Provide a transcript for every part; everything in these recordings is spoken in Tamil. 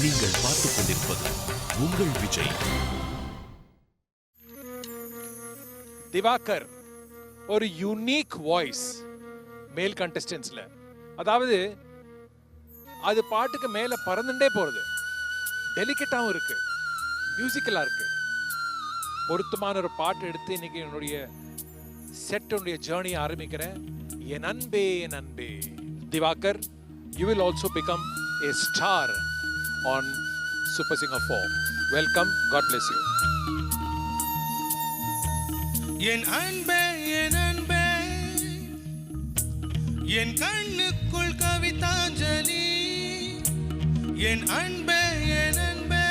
நீங்கள் பார்த்துக் கொண்டிருப்பது உங்கள் விஜய். திவாகர் ஒரு யூனிக் வாய்ஸ் மேல் கண்டஸ்டன்ஸ்ல. அதாவது அது பாட்டுக்கு மேல பறந்துட்டே போறது, டெலிகேட்டாவும் இருக்கு, மியூசிக்கலா இருக்கு. பொருத்தமான ஒரு பாட்டு எடுத்து இன்னைக்கு என்னுடைய செட்டுடைய ஜேர்னி ஆரம்பிக்கிறேன். என் அன்பே என் அன்பே. Diwakar, you will also become a star on Super Singer 4. Welcome. God bless you. என் அன்பே என் அன்பே, என் கண்ணுக்குள் கவிதாஞ்சலி. என் அன்பே என் அன்பே,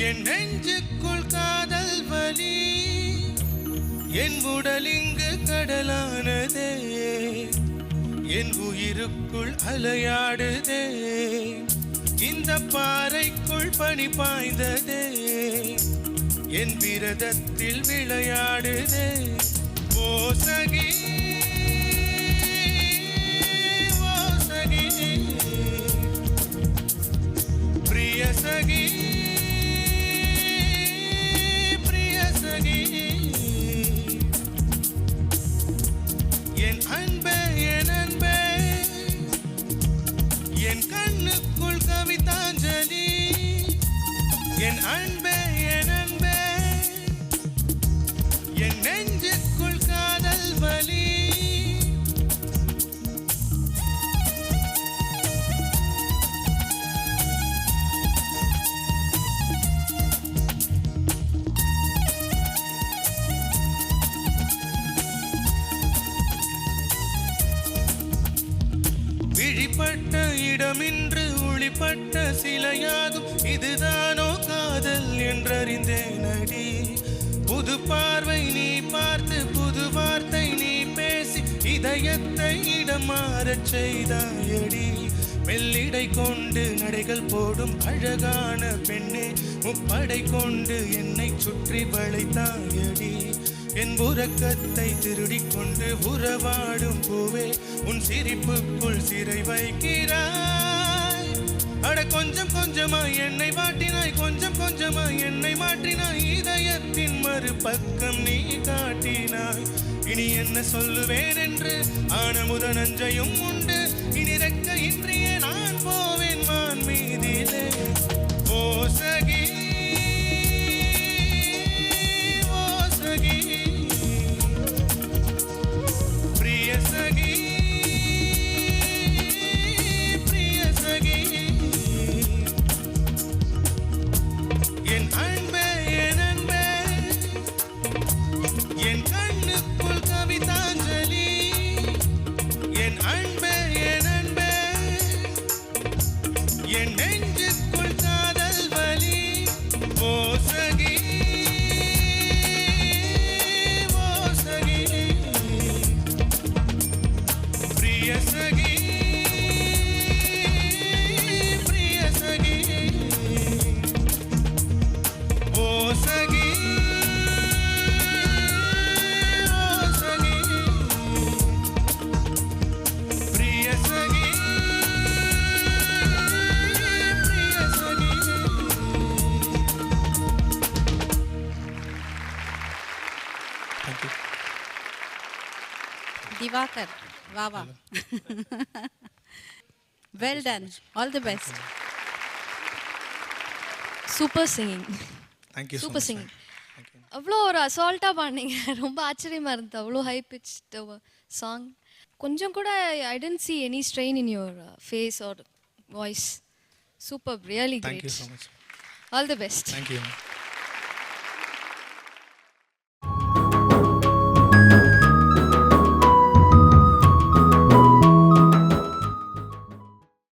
என் நெஞ்சுக்குள் காதல் வலி. என் உடல் இங்கு கடலானதே, என் உயிருக்குள் அலையாடுதே. இந்த பாறைக்குள் பனி பாய்ந்ததே, என் விரதத்தில் விளையாடுதே. ஓ சகி ஓ சகி, பிரிய சகி பிரிய சகி. என் அன்பே என் அன்பே, என் கண்ணுக்குள் கவிதாஞ்சலி. என் அன்பே என் அன்பே, என் நெஞ்சுக்குள் காதல் வலி. விழிப்பட்ட இடமின்று ஒளிப்பட்ட சிலையாகும், இதுதானோ காதல் என்றறிந்தேன் அடி. புது பார்வை நீ பார்த்து, புது வார்த்தை நீ பேசி, இதயத்தை இடம் மாறச் செய்தாயடி. மெல்லிடை கொண்டு நடைகள் போடும் அழகான பெண்ணே, முப்படை கொண்டு என்னை சுற்றி வளைத்தாயடி. என் உறக்கத்தை திருடிக் கொண்டு உறவாடும் பூவே, உன் சிரிப்புக்குள் சிறை வைக்கிறாய். அட கொஞ்சம் கொஞ்சமாய் என்னை வாட்டினாய், கொஞ்சம் கொஞ்சமாய் என்னை மாற்றினாய். இதயத்தின் மறுபக்கம் நீ காட்டினாய். இனி என்ன சொல்லுவேன் என்று ஆனமுத நஞ்சையும் உண்டு. இனி ரெக்க இன்றியே நான் போவேன் வான் மீதிலே. ஓ சகி ஓ சகி, பிரிய சகி பிரிய சகி. என் அன்பே என் அன்பே, என் கண்ணுக்குள் கவிதாஞ்சலி. என் அன்பே என் அன்பே, என் நெஞ்சுக்குள் காதல் வலி. ஓ சகி ஓ சகி, பிரிய சகி பிரிய சகி. ஓ சகி ஓ சகி, பிரிய சகி பிரிய சகி. Divakar, wow. Well done. All the best. Super singing. Thank you so Super much, singing. Thank you. அவ்வளோ ஒரு அசால்ட்டாக பாடினீங்க. ரொம்ப ஆச்சரியமாக இருந்தது. அவ்வளோ ஹை பிச் சாங். கொஞ்சம் கூட ஐ tent see any strain in your face or voice. Superb. Really great. Thank you so much. All the best. Thank you.